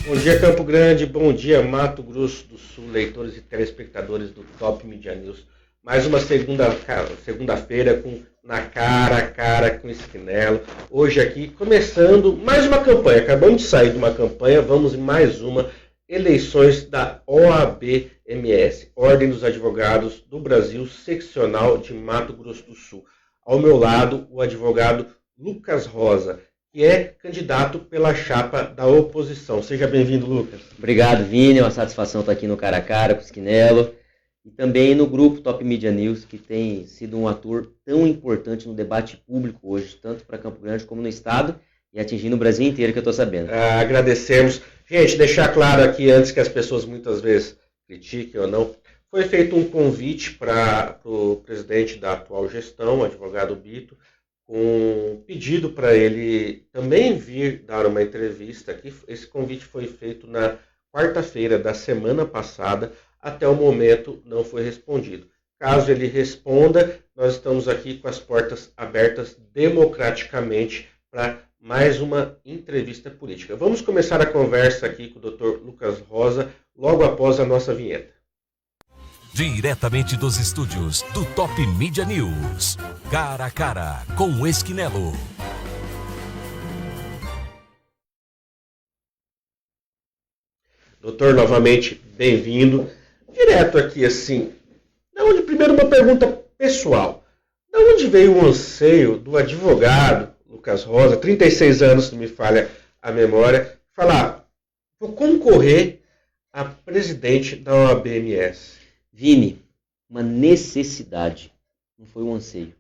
Bom dia, Campo Grande, bom dia, Mato Grosso do Sul, leitores e telespectadores do Top Media News. Mais uma segunda-feira na cara a cara com o Esquinelo. Hoje aqui, começando mais uma campanha. Acabamos de sair de uma campanha, vamos em mais uma. Eleições da OAB-MS, Ordem dos Advogados do Brasil, seccional de Mato Grosso do Sul. Ao meu lado, o advogado Lucas Rosa, que é candidato pela chapa da oposição. Seja bem-vindo, Lucas. Obrigado, Vini. É uma satisfação estar aqui no Cara a Cara com o Esquinelo e também no grupo Top Media News, que tem sido um ator tão importante no debate público hoje, tanto para Campo Grande como no Estado e atingindo o Brasil inteiro, que eu estou sabendo. Agradecemos. Gente, deixar claro aqui, antes que as pessoas muitas vezes critiquem ou não, foi feito um convite para o presidente da atual gestão, o advogado Bito, com um pedido para ele também vir dar uma entrevista aqui. Esse convite foi feito na quarta-feira da semana passada, até o momento não foi respondido. Caso ele responda, nós estamos aqui com as portas abertas democraticamente para mais uma entrevista política. Vamos começar a conversa aqui com o Dr. Lucas Rosa, logo após a nossa vinheta. Diretamente dos estúdios do Top Media News, Cara a Cara com o Esquinelo. Doutor, novamente, bem-vindo. Direto aqui, assim, primeiro uma pergunta pessoal. De onde veio o anseio do advogado Lucas Rosa, 36 anos, se não me falha a memória, falar, vou concorrer a presidente da OAB-MS? Vini, uma necessidade, não foi um anseio.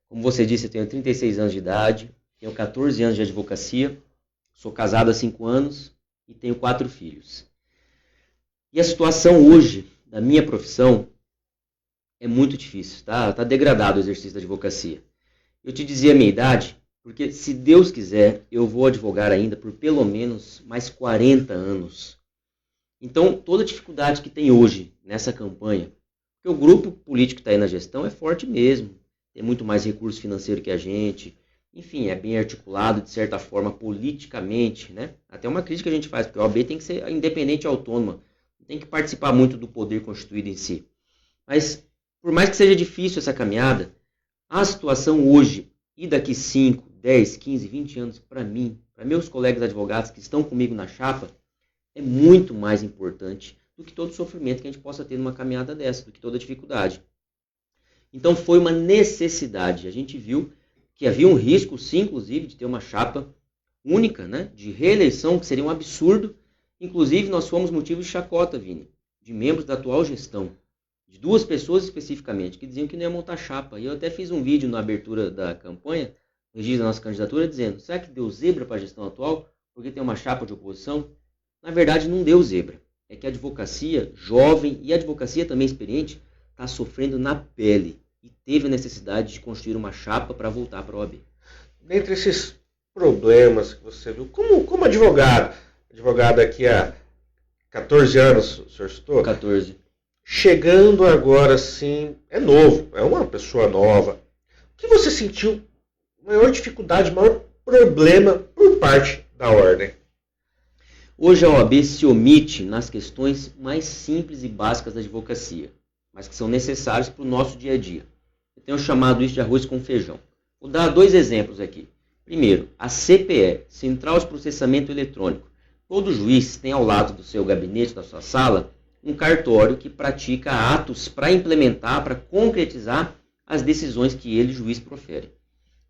Como você disse, eu tenho 36 anos de idade, tenho 14 anos de advocacia, sou casado há 5 anos e tenho 4 filhos. E a situação hoje da minha profissão é muito difícil, tá degradado o exercício da advocacia. Eu te dizia a minha idade, porque se Deus quiser, eu vou advogar ainda por pelo menos mais 40 anos. Então, toda a dificuldade que tem hoje nessa campanha, porque o grupo político que está aí na gestão é forte mesmo, tem muito mais recurso financeiro que a gente, enfim, é bem articulado de certa forma politicamente, né? Até uma crítica que a gente faz, porque a OAB tem que ser independente e autônoma, não tem que participar muito do poder constituído em si. Mas, por mais que seja difícil essa caminhada, a situação hoje e daqui 5, 10, 15, 20 anos, para mim, para meus colegas advogados que estão comigo na chapa, é muito mais importante do que todo o sofrimento que a gente possa ter numa caminhada dessa, do que toda dificuldade. Então foi uma necessidade. A gente viu que havia um risco, sim, inclusive, de ter uma chapa única, né, de reeleição, que seria um absurdo. Inclusive, nós fomos motivo de chacota, Vini, de membros da atual gestão, de 2 pessoas especificamente, que diziam que não ia montar chapa. E eu até fiz um vídeo na abertura da campanha, no registro da nossa candidatura, dizendo, será que deu zebra para a gestão atual porque tem uma chapa de oposição? Na verdade, não deu zebra. É que a advocacia jovem e a advocacia também experiente está sofrendo na pele e teve a necessidade de construir uma chapa para voltar para a OAB. Dentre esses problemas que você viu, como advogado aqui há 14 anos, o senhor citou? 14. Chegando agora, sim, é novo, é uma pessoa nova. O que você sentiu maior dificuldade, maior problema por parte da ordem? Hoje a OAB se omite nas questões mais simples e básicas da advocacia, mas que são necessárias para o nosso dia a dia. Eu tenho chamado isso de arroz com feijão. Vou dar 2 exemplos aqui. Primeiro, a CPE, Central de Processamento Eletrônico. Todo juiz tem ao lado do seu gabinete, da sua sala, um cartório que pratica atos para implementar, para concretizar as decisões que ele, juiz, profere.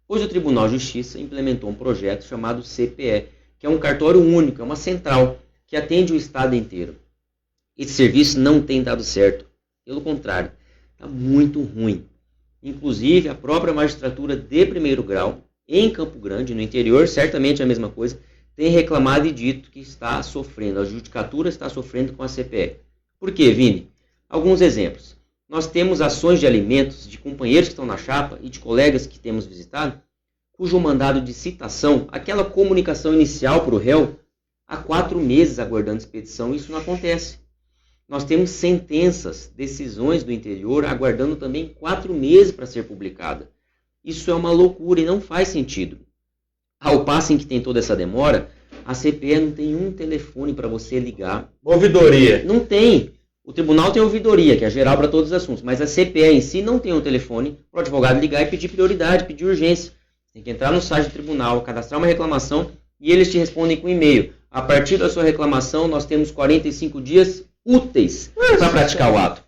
Hoje o Tribunal de Justiça implementou um projeto chamado CPE, que é um cartório único, é uma central, que atende o Estado inteiro. esse serviço não tem dado certo. Pelo contrário, está muito ruim. Inclusive, a própria magistratura de primeiro grau, em Campo Grande, no interior, certamente é a mesma coisa, tem reclamado e dito que está sofrendo, a judicatura está sofrendo com a CPE. Por quê, Vini? Alguns exemplos. Nós temos ações de alimentos de companheiros que estão na chapa e de colegas que temos visitado, cujo mandado de citação, aquela comunicação inicial para o réu, há 4 meses aguardando expedição, isso não acontece. Nós temos sentenças, decisões do interior, aguardando também 4 meses para ser publicada. Isso é uma loucura e não faz sentido. Ao passo em que tem toda essa demora, a CPE não tem um telefone para você ligar. Ouvidoria. Não tem. O tribunal tem ouvidoria, que é geral para todos os assuntos, mas a CPE em si não tem um telefone para o advogado ligar e pedir prioridade, pedir urgência. Tem que entrar no site do tribunal, cadastrar uma reclamação e eles te respondem com e-mail. A partir da sua reclamação, nós temos 45 dias úteis para praticar o ato.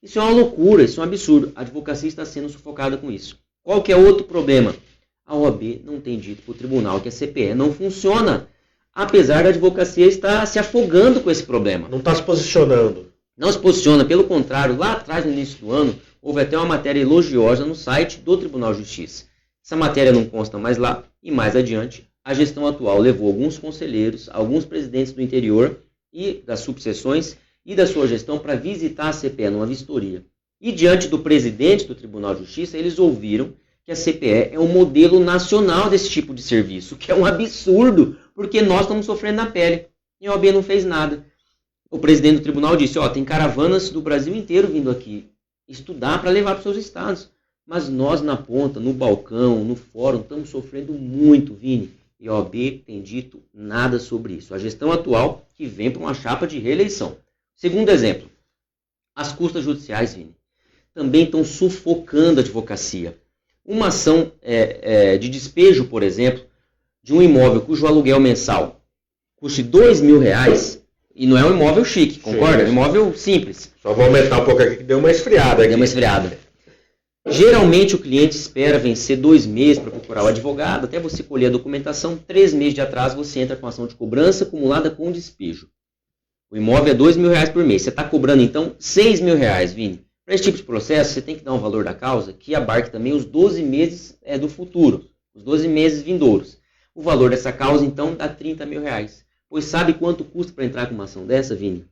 Isso é uma loucura, isso é um absurdo. A advocacia está sendo sufocada com isso. Qual que é outro problema? A OAB não tem dito para o tribunal que a CPE não funciona, apesar da advocacia estar se afogando com esse problema. Não está se posicionando. Não se posiciona, pelo contrário, lá atrás, no início do ano, houve até uma matéria elogiosa no site do Tribunal de Justiça. Essa matéria não consta mais lá, e mais adiante, a gestão atual levou alguns conselheiros, alguns presidentes do interior e das subseções e da sua gestão para visitar a CPE numa vistoria. E diante do presidente do Tribunal de Justiça, eles ouviram que a CPE é um modelo nacional desse tipo de serviço, que é um absurdo, porque nós estamos sofrendo na pele. E a OAB não fez nada. O presidente do tribunal disse, tem caravanas do Brasil inteiro vindo aqui estudar para levar para os seus estados. Mas nós na ponta, no balcão, no fórum, estamos sofrendo muito, Vini. E a OAB tem dito nada sobre isso. A gestão atual que vem para uma chapa de reeleição. Segundo exemplo, as custas judiciais, Vini, também estão sufocando a advocacia. Uma ação de despejo, por exemplo, de um imóvel cujo aluguel mensal custe R$2.000, e não é um imóvel chique, concorda? É um imóvel simples. Só vou aumentar um pouco aqui que deu uma esfriada. Deu uma esfriada. Geralmente o cliente espera vencer 2 meses para procurar o advogado, até você colher a documentação, 3 meses de atraso você entra com ação de cobrança acumulada com despejo. O imóvel é R$2.000 por mês. Você está cobrando então R$6.000, Vini. Para esse tipo de processo, você tem que dar um valor da causa que abarque também os 12 meses do futuro, os 12 meses vindouros. O valor dessa causa, então, dá R$30.000. Pois sabe quanto custa para entrar com uma ação dessa, Vini?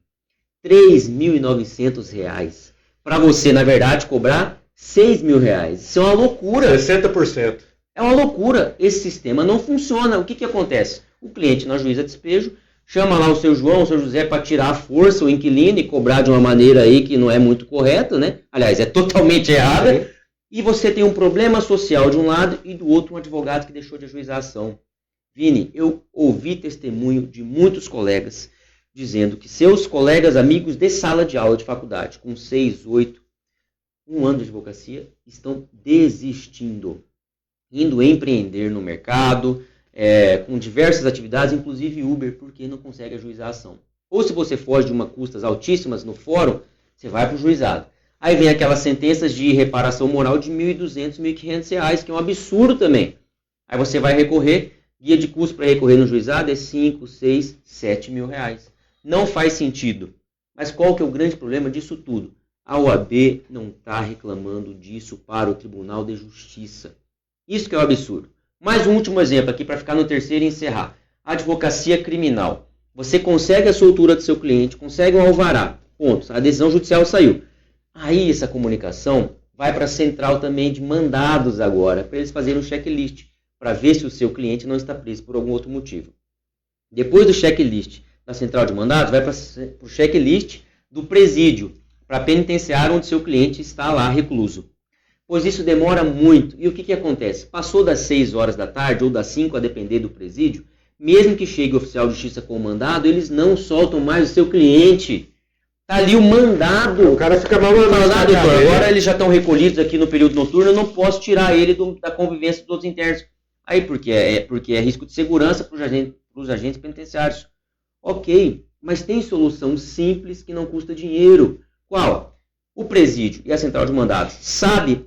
R$3.900. Para você, na verdade, cobrar R$6.000. Isso é uma loucura. 60%. É uma loucura. Esse sistema não funciona. O que acontece? O cliente, na juíza de despejo, chama lá o seu João, o seu José para tirar a força o inquilino e cobrar de uma maneira aí que não é muito correta, né? Aliás, é totalmente errada. E você tem um problema social de um lado e do outro um advogado que deixou de ajuizar a ação. Vini, eu ouvi testemunho de muitos colegas dizendo que seus colegas amigos de sala de aula de faculdade, com 6, 8, 1 ano de advocacia, estão desistindo, indo empreender no mercado, com diversas atividades, inclusive Uber, porque não consegue ajuizar a ação. Ou se você foge de uma custas altíssimas no fórum, você vai para o juizado. Aí vem aquelas sentenças de reparação moral de R$1.200, R$1.500, que é um absurdo também. Aí você vai recorrer, guia de custo para recorrer no juizado é R$5.000, R$6.000, R$7.000. Não faz sentido. Mas qual que é o grande problema disso tudo? A OAB não está reclamando disso para o Tribunal de Justiça. Isso que é um absurdo. Mais um último exemplo aqui para ficar no terceiro e encerrar. Advocacia criminal. Você consegue a soltura do seu cliente, consegue um alvará. Ponto. A decisão judicial saiu. Aí essa comunicação vai para a central também de mandados agora, para eles fazerem um checklist, para ver se o seu cliente não está preso por algum outro motivo. Depois do checklist da central de mandados, vai para o checklist do presídio, para a penitenciária onde seu cliente está lá recluso. Pois isso demora muito. E o que acontece? Passou das 6 horas da tarde ou das 5, a depender do presídio, mesmo que chegue o oficial de justiça com o mandado, eles não soltam mais o seu cliente. Está ali o mandado. O cara fica mal mandado. Agora eles já estão recolhidos aqui no período noturno, eu não posso tirar ele da convivência dos outros internos. Aí porque é risco de segurança para os agentes penitenciários. Ok, mas tem solução simples que não custa dinheiro. Qual? O presídio e a central de mandados sabe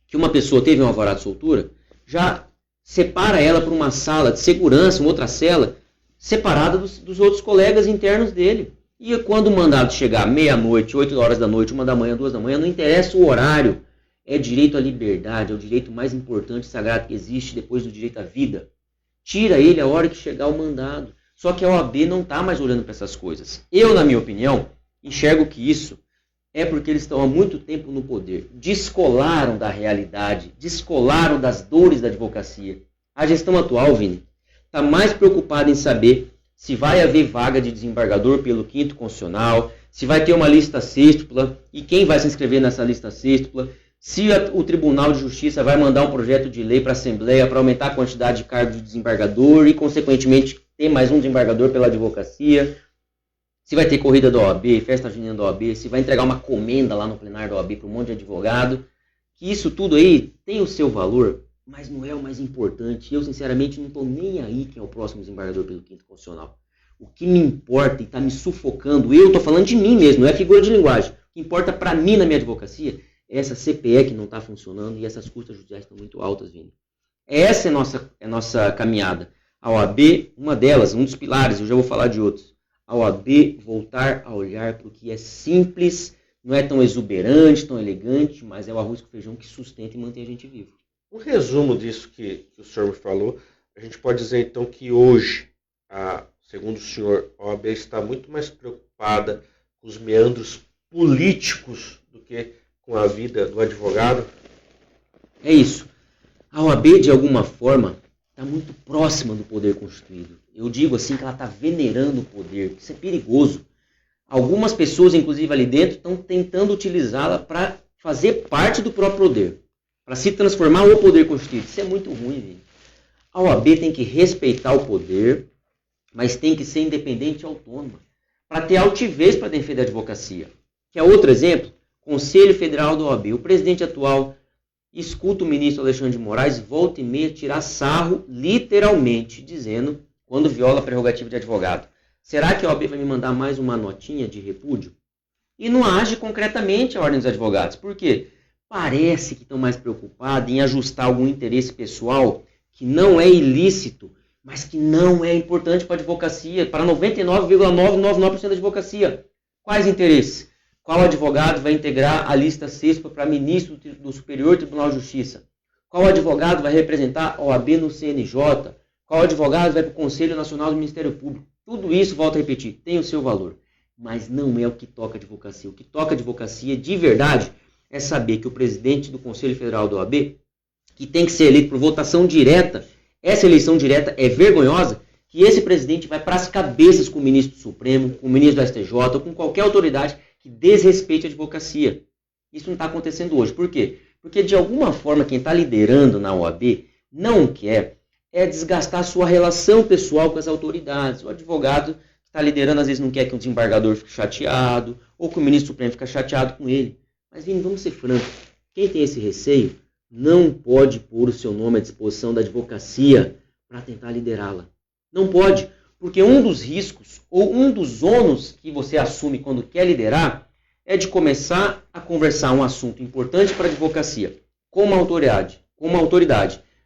que uma pessoa teve um alvará de soltura, já separa ela para uma sala de segurança, uma outra cela, separada dos outros colegas internos dele. E quando o mandado chegar meia-noite, 8 horas da noite, 1 da manhã, 2 da manhã, não interessa o horário, é direito à liberdade, é o direito mais importante e sagrado que existe depois do direito à vida. Tira ele a hora que chegar o mandado. Só que a OAB não está mais olhando para essas coisas. Eu, na minha opinião, enxergo que isso é porque eles estão há muito tempo no poder. Descolaram da realidade, descolaram das dores da advocacia. A gestão atual, Vini, está mais preocupada em saber se vai haver vaga de desembargador pelo 5º Constitucional, se vai ter uma lista sextupla e quem vai se inscrever nessa lista sextupla, se o Tribunal de Justiça vai mandar um projeto de lei para a Assembleia para aumentar a quantidade de cargos de desembargador e, consequentemente, ter mais um desembargador pela advocacia, se vai ter corrida da OAB, festa junina da OAB, se vai entregar uma comenda lá no plenário da OAB para um monte de advogado, que isso tudo aí tem o seu valor, mas não é o mais importante. Eu, sinceramente, não estou nem aí quem é o próximo desembargador pelo 5º Constitucional. O que me importa e está me sufocando, eu estou falando de mim mesmo, não é figura de linguagem. O que importa para mim na minha advocacia é essa CPE que não está funcionando e essas custas judiciais estão muito altas, Vini. Essa é a nossa caminhada. A OAB, uma delas, um dos pilares, eu já vou falar de outros. A OAB voltar a olhar para o que é simples, não é tão exuberante, tão elegante, mas é o arroz com feijão que sustenta e mantém a gente vivo. Um resumo disso que o senhor me falou, a gente pode dizer então que hoje, segundo o senhor, a OAB está muito mais preocupada com os meandros políticos do que com a vida do advogado? É isso. A OAB, de alguma forma, está muito próxima do poder constituído. Eu digo assim que ela está venerando o poder. Isso é perigoso. Algumas pessoas, inclusive ali dentro, estão tentando utilizá-la para fazer parte do próprio poder. Para se transformar o poder constituído. Isso é muito ruim, gente. A OAB tem que respeitar o poder, mas tem que ser independente e autônoma. Para ter altivez para defender a advocacia. Que é outro exemplo, Conselho Federal da OAB. O presidente atual escuta o ministro Alexandre de Moraes volta e meia tirar sarro, literalmente, dizendo, quando viola a prerrogativa de advogado, será que a OAB vai me mandar mais uma notinha de repúdio? E não age concretamente a ordem dos advogados. Por quê? Parece que estão mais preocupados em ajustar algum interesse pessoal que não é ilícito, mas que não é importante para a advocacia, para 99,999% da advocacia. Quais interesses? Qual advogado vai integrar a lista sexta para ministro do Superior Tribunal de Justiça? Qual advogado vai representar a OAB no CNJ? Qual advogado vai para o Conselho Nacional do Ministério Público? Tudo isso, volto a repetir, tem o seu valor. Mas não é o que toca a advocacia. O que toca a advocacia, de verdade, é saber que o presidente do Conselho Federal da OAB, que tem que ser eleito por votação direta, essa eleição direta é vergonhosa, que esse presidente vai para as cabeças com o ministro do Supremo, com o ministro do STJ, ou com qualquer autoridade que desrespeite a advocacia. Isso não está acontecendo hoje. Por quê? Porque, de alguma forma, quem está liderando na OAB não quer desgastar a sua relação pessoal com as autoridades. O advogado que está liderando, às vezes, não quer que o desembargador fique chateado, ou que o ministro do Supremo fique chateado com ele. Mas, Vini, vamos ser francos. Quem tem esse receio não pode pôr o seu nome à disposição da advocacia para tentar liderá-la. Não pode. Porque um dos riscos, ou um dos ônus que você assume quando quer liderar, é de começar a conversar um assunto importante para a advocacia, com uma autoridade,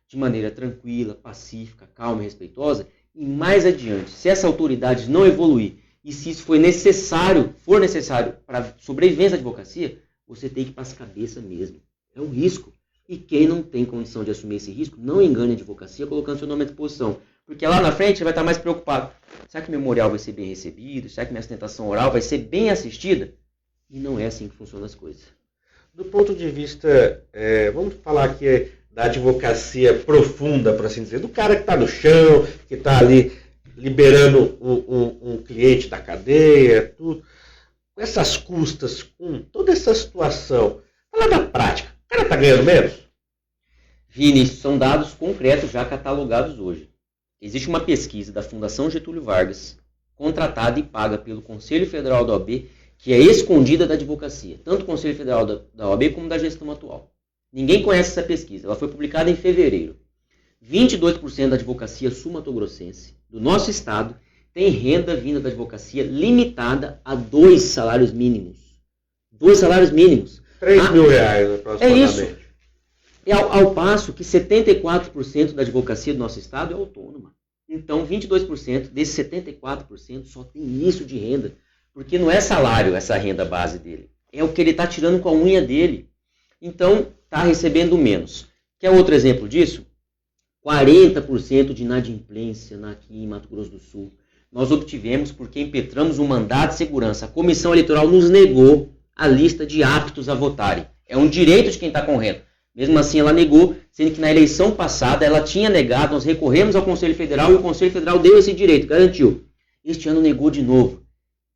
de maneira tranquila, pacífica, calma e respeitosa, e mais adiante, se essa autoridade não evoluir, e se isso for necessário para a sobrevivência da advocacia, você tem que ir para as cabeças mesmo. É um risco. E quem não tem condição de assumir esse risco, não engane a advocacia colocando seu nome à disposição. Porque lá na frente ele vai estar mais preocupado. Será que o memorial vai ser bem recebido? Será que minha sustentação oral vai ser bem assistida? E não é assim que funcionam as coisas. Do ponto de vista, vamos falar aqui da advocacia profunda, por assim dizer, do cara que está no chão, que está ali liberando um cliente da cadeia, tudo. Com essas custas, com toda essa situação, fala da prática, o cara está ganhando menos? Vini, são dados concretos já catalogados hoje. Existe uma pesquisa da Fundação Getúlio Vargas, contratada e paga pelo Conselho Federal da OAB, que é escondida da advocacia, tanto o Conselho Federal da OAB como da gestão atual. Ninguém conhece essa pesquisa, ela foi publicada em fevereiro. 22% da advocacia sul-mato-grossense do nosso estado tem renda vinda da advocacia limitada a 2 salários mínimos. 2 salários mínimos. 3 mil reais aproximadamente. É isso. Ao passo que 74% da advocacia do nosso estado é autônoma. Então, 22% desses 74% só tem isso de renda. Porque não é salário essa renda base dele. É o que ele está tirando com a unha dele. Então, está recebendo menos. Quer outro exemplo disso? 40% de inadimplência aqui em Mato Grosso do Sul. Nós obtivemos porque impetramos um mandado de segurança. A Comissão Eleitoral nos negou a lista de aptos a votarem. É um direito de quem está correndo. Mesmo assim, ela negou, sendo que na eleição passada ela tinha negado, nós recorremos ao Conselho Federal e o Conselho Federal deu esse direito, garantiu. Este ano negou de novo.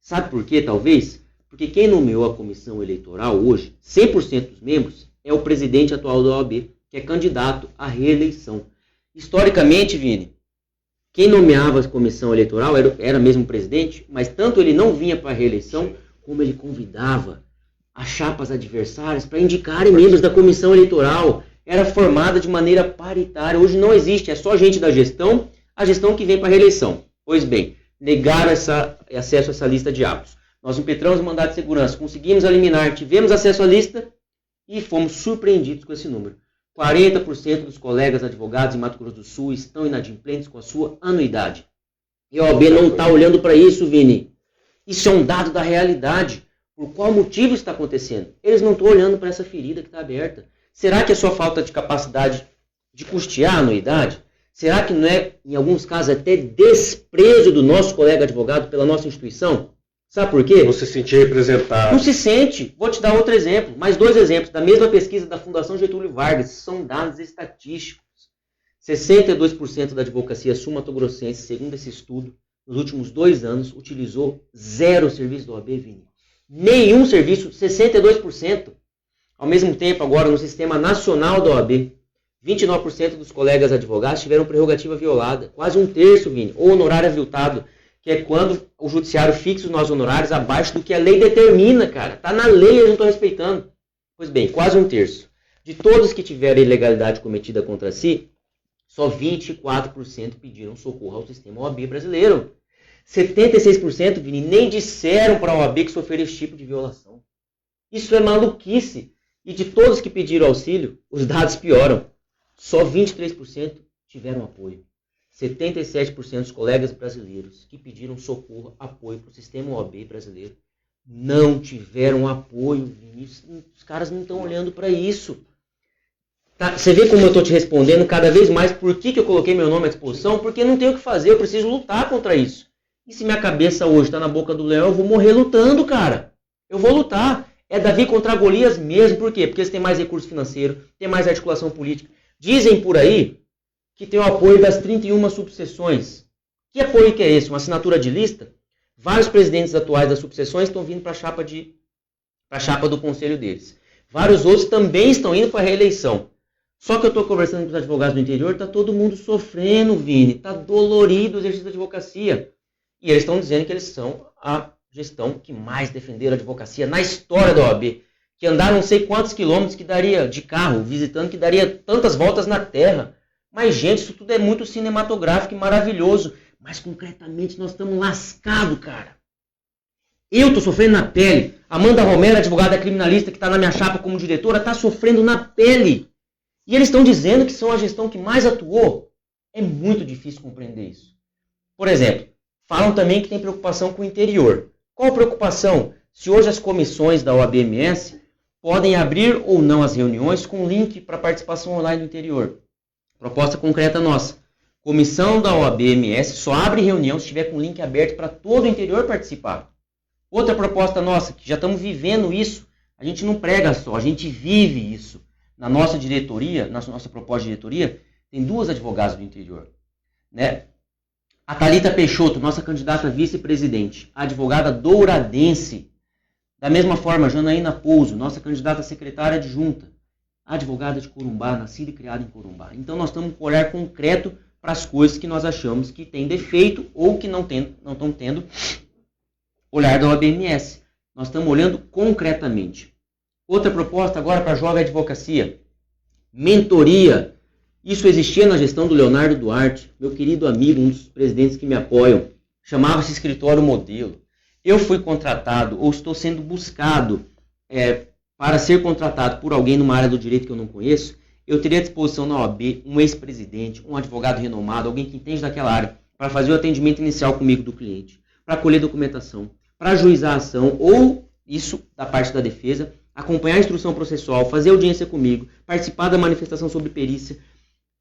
Sabe por quê, talvez? Porque quem nomeou a comissão eleitoral hoje, 100% dos membros, é o presidente atual da OAB, que é candidato à reeleição. Historicamente, Vini, quem nomeava a comissão eleitoral era mesmo o presidente, mas tanto ele não vinha para a reeleição, como ele convidava as chapas adversárias para indicarem membros da comissão eleitoral. Era formada de maneira paritária. Hoje não existe, é só gente da gestão, a gestão que vem para a reeleição. Pois bem, negaram acesso a essa lista de aptos. Nós impetramos o mandado de segurança, conseguimos eliminar, tivemos acesso à lista e fomos surpreendidos com esse número. 40% dos colegas advogados em Mato Grosso do Sul estão inadimplentes com a sua anuidade. E a OAB não está olhando para isso, Vini. Isso é um dado da realidade. Por qual motivo está acontecendo? Eles não estão olhando para essa ferida que está aberta. Será que é só falta de capacidade de custear a anuidade? Será que não é, em alguns casos, até desprezo do nosso colega advogado pela nossa instituição? Sabe por quê? Não se sentir representado. Não se sente. Vou te dar outro exemplo, mais 2 exemplos, da mesma pesquisa da Fundação Getúlio Vargas. São dados estatísticos. 62% da advocacia sul-mato-grossense, segundo esse estudo, nos últimos 2 anos, utilizou 0 serviço da OAB, Vini. Nenhum serviço, 62%. Ao mesmo tempo, agora, no Sistema Nacional da OAB, 29% dos colegas advogados tiveram prerrogativa violada. Quase 1/3, Vini. Ou honorário aviltado, que é quando o judiciário fixa os nossos honorários abaixo do que a lei determina, cara. Está na lei, eles não estão respeitando. Pois bem, quase 1/3. De todos que tiveram ilegalidade cometida contra si, só 24% pediram socorro ao sistema OAB brasileiro. 76%, Vini, nem disseram para a OAB que sofreram esse tipo de violação. Isso é maluquice. E de todos que pediram auxílio, os dados pioram. Só 23% tiveram apoio. 77% dos colegas brasileiros que pediram socorro, apoio para o sistema OAB brasileiro, não tiveram apoio, Vini. Os caras não estão olhando para isso. Tá, você vê como eu estou te respondendo cada vez mais por que eu coloquei meu nome à disposição? Porque não tenho o que fazer, eu preciso lutar contra isso. E se minha cabeça hoje está na boca do leão, eu vou morrer lutando, cara. Eu vou lutar. É Davi contra Golias mesmo. Por quê? Porque eles têm mais recurso financeiro, têm mais articulação política. Dizem por aí que tem o apoio das 31 subseções. Que apoio que é esse? Uma assinatura de lista? Vários presidentes atuais das subseções estão vindo para a chapa do conselho deles. Vários outros também estão indo para a reeleição. Só que eu estou conversando com os advogados do interior, está todo mundo sofrendo, Vini. Está dolorido o exercício da advocacia. E eles estão dizendo que eles são a gestão que mais defenderam a advocacia na história da OAB. Que andaram não sei quantos quilômetros que daria de carro, visitando, que daria tantas voltas na terra. Mas, gente, isso tudo é muito cinematográfico e maravilhoso. Mas, concretamente, nós estamos lascados, cara. Eu estou sofrendo na pele. Amanda Romero, advogada criminalista que está na minha chapa como diretora, está sofrendo na pele. E eles estão dizendo que são a gestão que mais atuou. É muito difícil compreender isso. Por exemplo, falam também que tem preocupação com o interior. Qual a preocupação? Se hoje as comissões da OAB-MS podem abrir ou não as reuniões com link para participação online no interior. Proposta concreta nossa. Comissão da OAB-MS só abre reunião se tiver com link aberto para todo o interior participar. Outra proposta nossa, que já estamos vivendo isso, a gente não prega só, a gente vive isso. Na nossa diretoria, na nossa proposta de diretoria, tem 2 advogadas do interior. Né? A Thalita Peixoto, nossa candidata a vice-presidente, a advogada douradense. Da mesma forma, Janaína Pouso, nossa candidata a secretária adjunta, a advogada de Corumbá, nascida e criada em Corumbá. Então nós estamos com um olhar concreto para as coisas que nós achamos que tem defeito ou que não estão tendo olhar da OAB-MS. Nós estamos olhando concretamente. Outra proposta agora para a jovem advocacia. Mentoria. Isso existia na gestão do Leonardo Duarte, meu querido amigo, um dos presidentes que me apoiam. Chamava-se Escritório Modelo. Eu fui contratado ou estou sendo buscado para ser contratado por alguém numa área do direito que eu não conheço. Eu teria à disposição na OAB um ex-presidente, um advogado renomado, alguém que entende daquela área, para fazer o atendimento inicial comigo do cliente, para colher documentação, para ajuizar a ação, ou isso da parte da defesa, acompanhar a instrução processual, fazer audiência comigo, participar da manifestação sobre perícia,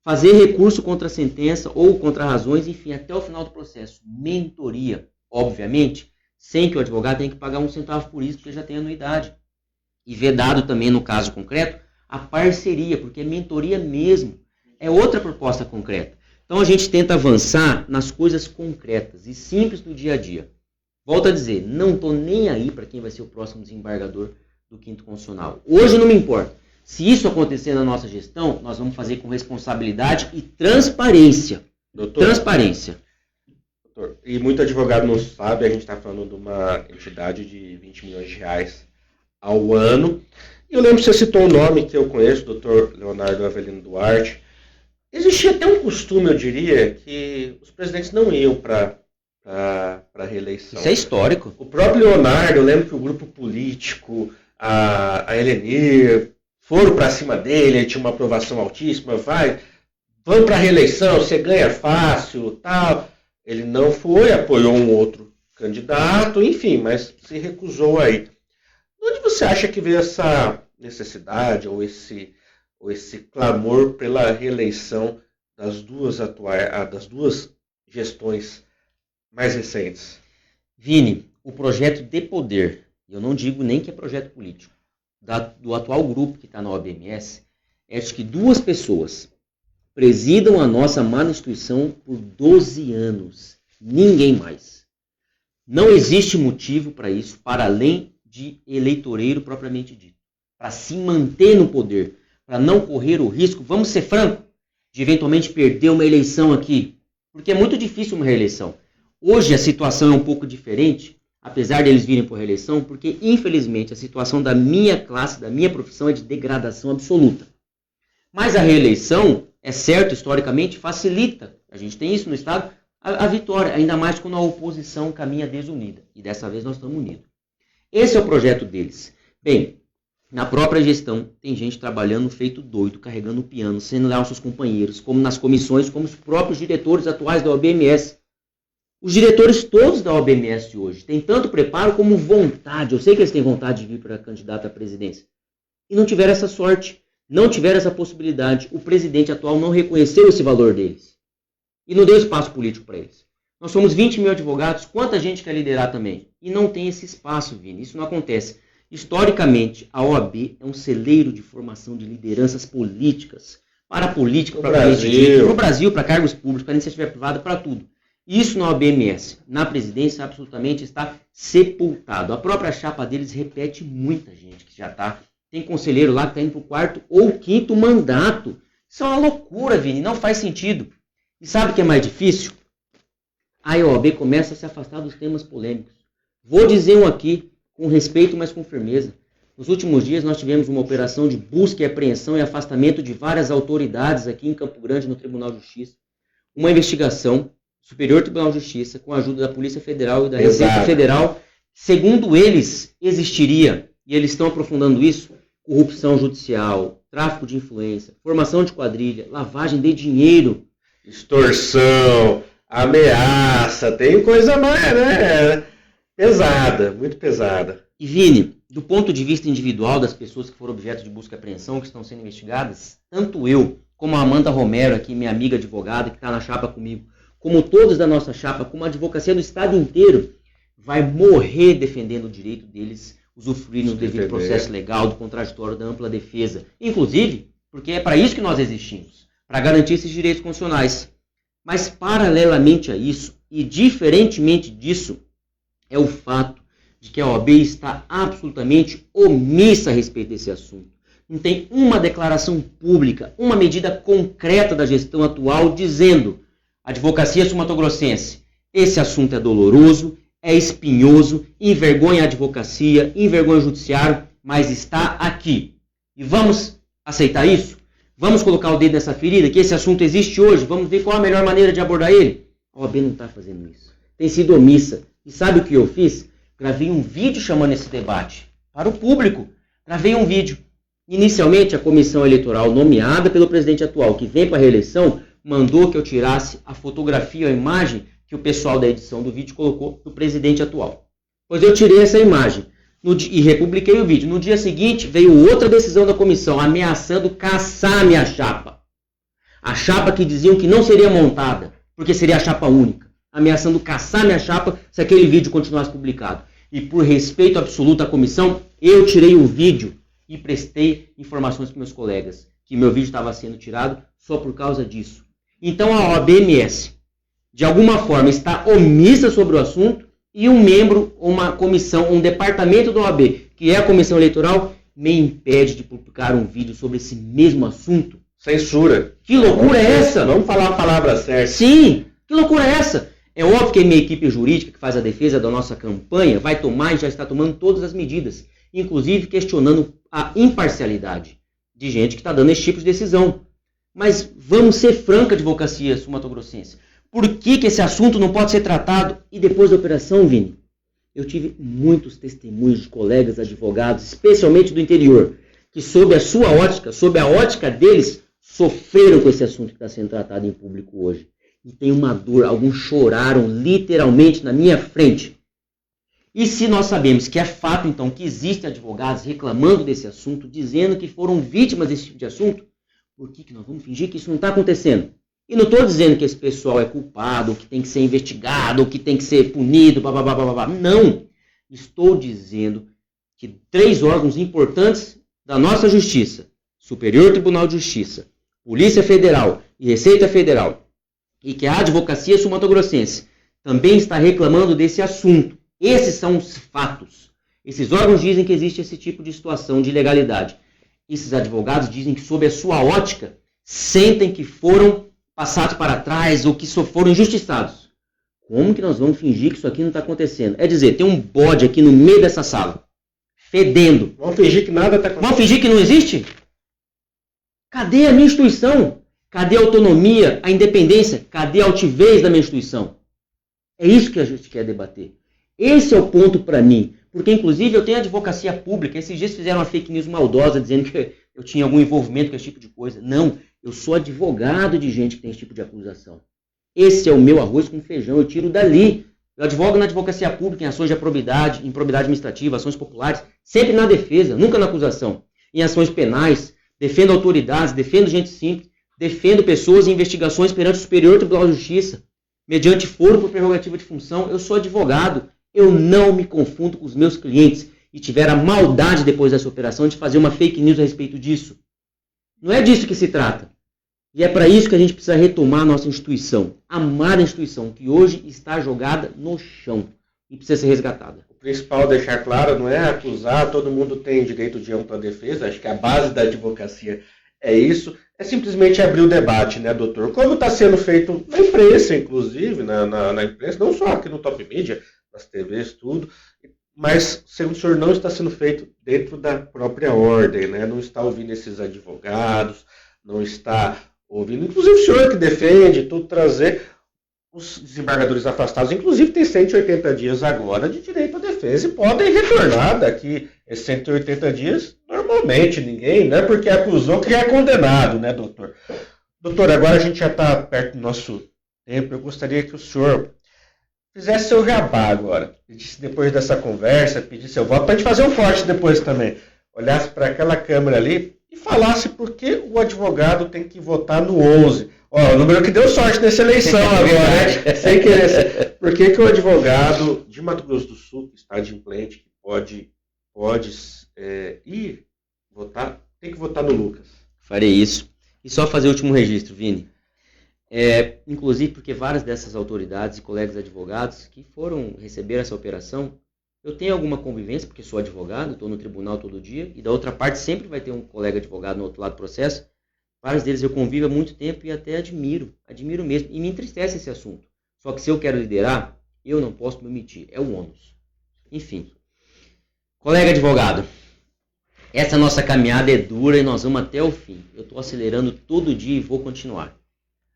fazer recurso contra a sentença ou contra razões, enfim, até o final do processo. Mentoria, obviamente, sem que o advogado tenha que pagar 1 centavo por isso, porque já tem anuidade. E vedado também, no caso concreto, a parceria, porque é mentoria mesmo. É outra proposta concreta. Então a gente tenta avançar nas coisas concretas e simples do dia a dia. Volto a dizer, não estou nem aí para quem vai ser o próximo desembargador do 5º Constitucional. Hoje não me importa. Se isso acontecer na nossa gestão, nós vamos fazer com responsabilidade e transparência. Doutor, transparência. Doutor, e muito advogado não sabe, a gente está falando de uma entidade de 20 milhões de reais ao ano. E eu lembro que você citou um nome que eu conheço, doutor Leonardo Avelino Duarte. Existia até um costume, eu diria, que os presidentes não iam para a reeleição. Isso é histórico. O próprio Leonardo, eu lembro que o grupo político, a Helenir, foram para cima dele, ele tinha uma aprovação altíssima, vamos para a reeleição, você ganha fácil, tal. Ele não foi, apoiou um outro candidato, enfim, mas se recusou aí. Onde você acha que veio essa necessidade ou esse clamor pela reeleição das duas gestões mais recentes? Vini, o projeto de poder, eu não digo nem que é projeto político, do atual grupo que está na OAB-MS, é de que 2 pessoas presidam a nossa amada instituição por 12 anos. Ninguém mais. Não existe motivo para isso, para além de eleitoreiro propriamente dito. Para se manter no poder, para não correr o risco, vamos ser franco, de eventualmente perder uma eleição aqui. Porque é muito difícil uma reeleição. Hoje a situação é um pouco diferente, apesar deles virem por reeleição, porque infelizmente a situação da minha classe, da minha profissão é de degradação absoluta. Mas a reeleição, é certo, historicamente, facilita, a gente tem isso no Estado, a vitória, ainda mais quando a oposição caminha desunida. E dessa vez nós estamos unidos. Esse é o projeto deles. Bem, na própria gestão, tem gente trabalhando feito doido, carregando o piano, sendo leal aos seus companheiros, como nas comissões, como os próprios diretores atuais da OAB-MS. Os diretores todos da OAB-MS de hoje têm tanto preparo como vontade. Eu sei que eles têm vontade de vir para candidato à presidência. E não tiveram essa sorte, não tiveram essa possibilidade. O presidente atual não reconheceu esse valor deles. E não deu espaço político para eles. Nós somos 20 mil advogados, quanta gente quer liderar também? E não tem esse espaço, Vini, isso não acontece. Historicamente, a OAB é um celeiro de formação de lideranças políticas, para a política, para o Brasil, para cargos públicos, para iniciativa privada, para tudo. Isso na OAB-MS, na presidência, absolutamente está sepultado. A própria chapa deles repete muita gente que já está. Tem conselheiro lá que está indo para o 4º ou 5º mandato. Isso é uma loucura, Vini, não faz sentido. E sabe o que é mais difícil? A OAB começa a se afastar dos temas polêmicos. Vou dizer um aqui, com respeito, mas com firmeza. Nos últimos dias nós tivemos uma operação de busca e apreensão e afastamento de várias autoridades aqui em Campo Grande, no Tribunal de Justiça. Uma investigação, Superior Tribunal de Justiça, com a ajuda da Polícia Federal e da Receita Federal. Segundo eles, existiria, e eles estão aprofundando isso, corrupção judicial, tráfico de influência, formação de quadrilha, lavagem de dinheiro, extorsão, ameaça, tem coisa mais, né? Pesada, muito pesada. E Vini, do ponto de vista individual das pessoas que foram objeto de busca e apreensão, que estão sendo investigadas, tanto eu, como a Amanda Romero, aqui, minha amiga advogada, que está na chapa comigo, como todos da nossa chapa, como a advocacia do Estado inteiro, vai morrer defendendo o direito deles usufruírem do devido processo legal, do contraditório, da ampla defesa. Inclusive, porque é para isso que nós existimos, para garantir esses direitos constitucionais. Mas, paralelamente a isso, e diferentemente disso, é o fato de que a OAB está absolutamente omissa a respeito desse assunto. Não tem uma declaração pública, uma medida concreta da gestão atual dizendo: advocacia sul-mato-grossense, esse assunto é doloroso, é espinhoso, envergonha a advocacia, envergonha o judiciário, mas está aqui. E vamos aceitar isso? Vamos colocar o dedo nessa ferida, que esse assunto existe hoje, vamos ver qual a melhor maneira de abordar ele? A OAB não está fazendo isso. Tem sido omissa. E sabe o que eu fiz? Gravei um vídeo chamando esse debate para o público. Gravei um vídeo. Inicialmente, a comissão eleitoral nomeada pelo presidente atual, que vem para a reeleição, mandou que eu tirasse a fotografia, a imagem que o pessoal da edição do vídeo colocou do presidente atual. Pois eu tirei essa imagem e republiquei o vídeo. No dia seguinte, veio outra decisão da comissão, ameaçando caçar a minha chapa. A chapa que diziam que não seria montada, porque seria a chapa única. Ameaçando caçar minha chapa se aquele vídeo continuasse publicado. E por respeito absoluto à comissão, eu tirei o vídeo e prestei informações para meus colegas, que meu vídeo estava sendo tirado só por causa disso. Então a OAB-MS, de alguma forma, está omissa sobre o assunto e um membro, uma comissão, um departamento da OAB, que é a comissão eleitoral, me impede de publicar um vídeo sobre esse mesmo assunto. Censura. Que loucura é essa? Vamos falar a palavra certa. Sim, que loucura é essa? É óbvio que a minha equipe jurídica, que faz a defesa da nossa campanha, vai tomar e já está tomando todas as medidas, inclusive questionando a imparcialidade de gente que está dando esse tipo de decisão. Mas vamos ser franca, advocacia sul-mato-grossense. Por que esse assunto não pode ser tratado? E depois da operação, Vini, eu tive muitos testemunhos de colegas advogados, especialmente do interior, que sob a sua ótica, sob a ótica deles, sofreram com esse assunto que está sendo tratado em público hoje. E tem uma dor, alguns choraram literalmente na minha frente. E se nós sabemos que é fato, então, que existem advogados reclamando desse assunto, dizendo que foram vítimas desse tipo de assunto, por que nós vamos fingir que isso não está acontecendo? E não estou dizendo que esse pessoal é culpado, ou que tem que ser investigado, ou que tem que ser punido, blá, blá, blá, blá, blá. Não! Estou dizendo que 3 órgãos importantes da nossa justiça, Superior Tribunal de Justiça, Polícia Federal e Receita Federal, e que a advocacia sul-mato-grossense também está reclamando desse assunto. Esses são os fatos. Esses órgãos dizem que existe esse tipo de situação de ilegalidade. Esses advogados dizem que, sob a sua ótica, sentem que foram passados para trás ou que só foram injustiçados. Como que nós vamos fingir que isso aqui não está acontecendo? É dizer, tem um bode aqui no meio dessa sala, fedendo. Vamos fingir que nada está acontecendo. Vamos fingir que não existe? Cadê a minha instituição? Cadê a autonomia, a independência? Cadê a altivez da minha instituição? É isso que a gente quer debater. Esse é o ponto para mim. Porque, inclusive, eu tenho advocacia pública. Esses dias fizeram uma fake news maldosa dizendo que eu tinha algum envolvimento com esse tipo de coisa. Não, eu sou advogado de gente que tem esse tipo de acusação. Esse é o meu arroz com feijão, eu tiro dali. Eu advogo na advocacia pública em ações de improbidade administrativa, ações populares, sempre na defesa, nunca na acusação. Em ações penais, defendo autoridades, defendo gente simples, defendo pessoas em investigações perante o Superior Tribunal de Justiça, mediante foro por prerrogativa de função. Eu sou advogado, eu não me confundo com os meus clientes e tiveram a maldade depois dessa operação de fazer uma fake news a respeito disso. Não é disso que se trata. E é para isso que a gente precisa retomar a nossa instituição, amar a instituição, que hoje está jogada no chão e precisa ser resgatada. O principal deixar claro não é acusar, todo mundo tem direito de ampla defesa, acho que a base da advocacia é isso, é simplesmente abrir o debate, né, doutor? Como está sendo feito na imprensa, inclusive, na imprensa, não só aqui no Top Mídia, nas TVs, tudo, mas, segundo o senhor, não está sendo feito dentro da própria ordem, né? Não está ouvindo esses advogados, não está ouvindo, inclusive o senhor que defende, tudo, trazer os desembargadores afastados, inclusive tem 180 dias agora de direito à defesa e podem retornar daqui esses 180 dias normalmente, ninguém, não é porque acusou que é condenado, né, doutor? Doutor, agora a gente já está perto do nosso tempo, eu gostaria que o senhor fizesse seu jabá agora, pedisse depois dessa conversa, pedisse seu voto, para a gente fazer um corte depois também, olhasse para aquela câmera ali e falasse por que o advogado tem que votar no 11. Ó, o número que deu sorte nessa eleição agora, né? Sem querer. Por que o advogado de Mato Grosso do Sul, que está adimplente, que pode ir votar, tem que votar no Lucas? Farei isso. E só fazer o último registro, Vini. Inclusive porque várias dessas autoridades e colegas advogados que foram receber essa operação, eu tenho alguma convivência, porque sou advogado, estou no tribunal todo dia, e da outra parte sempre vai ter um colega advogado no outro lado do processo. Vários deles eu convivo há muito tempo e até admiro mesmo, e me entristece esse assunto. Só que se eu quero liderar, eu não posso me omitir, é o ônus. Enfim, colega advogado, essa nossa caminhada é dura e nós vamos até o fim. Eu estou acelerando todo dia e vou continuar.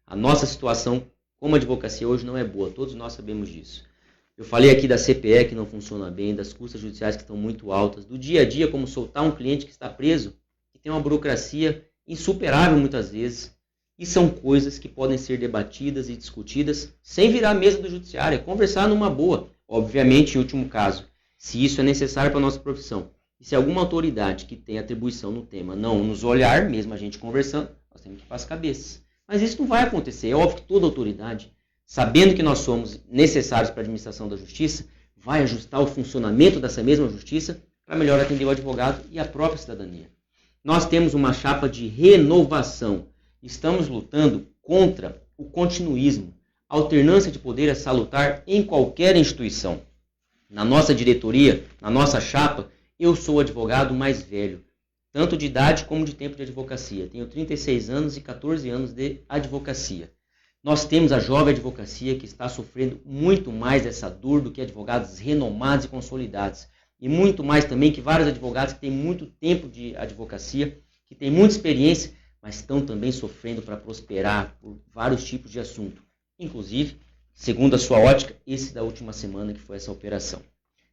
A nossa situação como advocacia hoje não é boa, todos nós sabemos disso. Eu falei aqui da CPE que não funciona bem, das custas judiciais que estão muito altas, do dia a dia como soltar um cliente que está preso, que tem uma burocracia insuperável muitas vezes, e são coisas que podem ser debatidas e discutidas sem virar a mesa do judiciário, é conversar numa boa. Obviamente, em último caso, se isso é necessário para a nossa profissão. E se alguma autoridade que tem atribuição no tema não nos olhar, mesmo a gente conversando, nós temos que ir para as cabeças. Mas isso não vai acontecer. É óbvio que toda autoridade, sabendo que nós somos necessários para a administração da justiça, vai ajustar o funcionamento dessa mesma justiça para melhor atender o advogado e a própria cidadania. Nós temos uma chapa de renovação. Estamos lutando contra o continuismo. A alternância de poder é salutar em qualquer instituição. Na nossa diretoria, na nossa chapa, eu sou o advogado mais velho, tanto de idade como de tempo de advocacia. Tenho 36 anos e 14 anos de advocacia. Nós temos a jovem advocacia que está sofrendo muito mais dessa dor do que advogados renomados e consolidados. E muito mais também que vários advogados que têm muito tempo de advocacia, que têm muita experiência, mas estão também sofrendo para prosperar por vários tipos de assunto. Inclusive, segundo a sua ótica, esse da última semana que foi essa operação.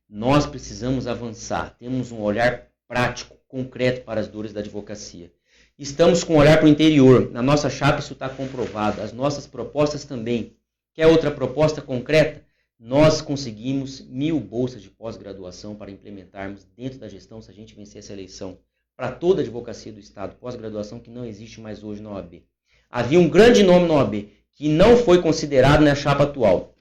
Nós precisamos avançar, temos um olhar prático, concreto para as dores da advocacia. Estamos com um olhar para o interior, na nossa chapa isso está comprovado, as nossas propostas também. Quer outra proposta concreta? Nós conseguimos 1.000 bolsas de pós-graduação para implementarmos dentro da gestão, se a gente vencer essa eleição, para toda a advocacia do Estado, pós-graduação que não existe mais hoje na OAB. Havia um grande nome na OAB, que não foi considerado na chapa atual,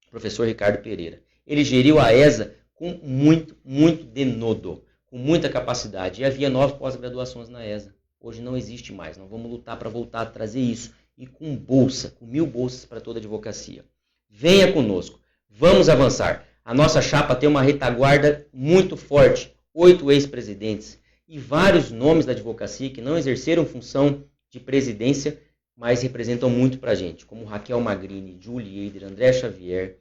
o professor Ricardo Pereira. Ele geriu a ESA com muito denodo, com muita capacidade. E havia 9 pós-graduações na ESA. Hoje não existe mais. Nós vamos lutar para voltar a trazer isso. E com bolsa, com 1.000 bolsas para toda a advocacia. Venha conosco. Vamos avançar. A nossa chapa tem uma retaguarda muito forte. 8 ex-presidentes. E vários nomes da advocacia que não exerceram função de presidência, mas representam muito para a gente. Como Raquel Magrini, Julie Eider, André Xavier,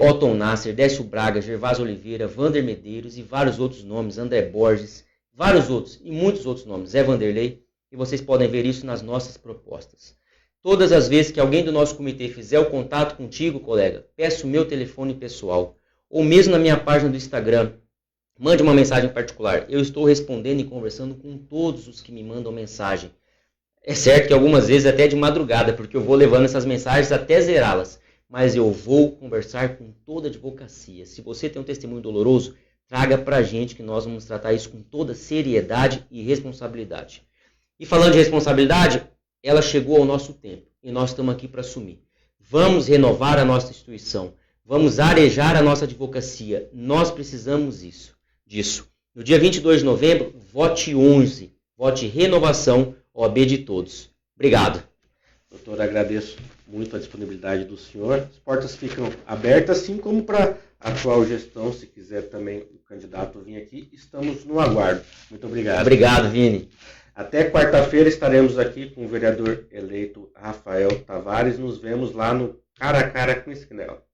Otton Nasser, Décio Braga, Gervásio Oliveira, Vander Medeiros e vários outros nomes, André Borges, vários outros e muitos outros nomes, Zé Vanderlei, e vocês podem ver isso nas nossas propostas. Todas as vezes que alguém do nosso comitê fizer o contato contigo, colega, peço o meu telefone pessoal, ou mesmo na minha página do Instagram, mande uma mensagem particular. Eu estou respondendo e conversando com todos os que me mandam mensagem. É certo que algumas vezes até de madrugada, porque eu vou levando essas mensagens até zerá-las. Mas eu vou conversar com toda a advocacia. Se você tem um testemunho doloroso, traga para a gente que nós vamos tratar isso com toda seriedade e responsabilidade. E falando de responsabilidade, ela chegou ao nosso tempo e nós estamos aqui para assumir. Vamos renovar a nossa instituição, vamos arejar a nossa advocacia. Nós precisamos disso. No dia 22 de novembro, vote 11, vote renovação, OAB de todos. Obrigado. Doutor, agradeço muito a disponibilidade do senhor. As portas ficam abertas, assim como para a atual gestão, se quiser também o candidato vir aqui, estamos no aguardo. Muito obrigado. Obrigado, Vini. Até quarta-feira estaremos aqui com o vereador eleito Rafael Tavares. Nos vemos lá no Cara a Cara com Esquinela.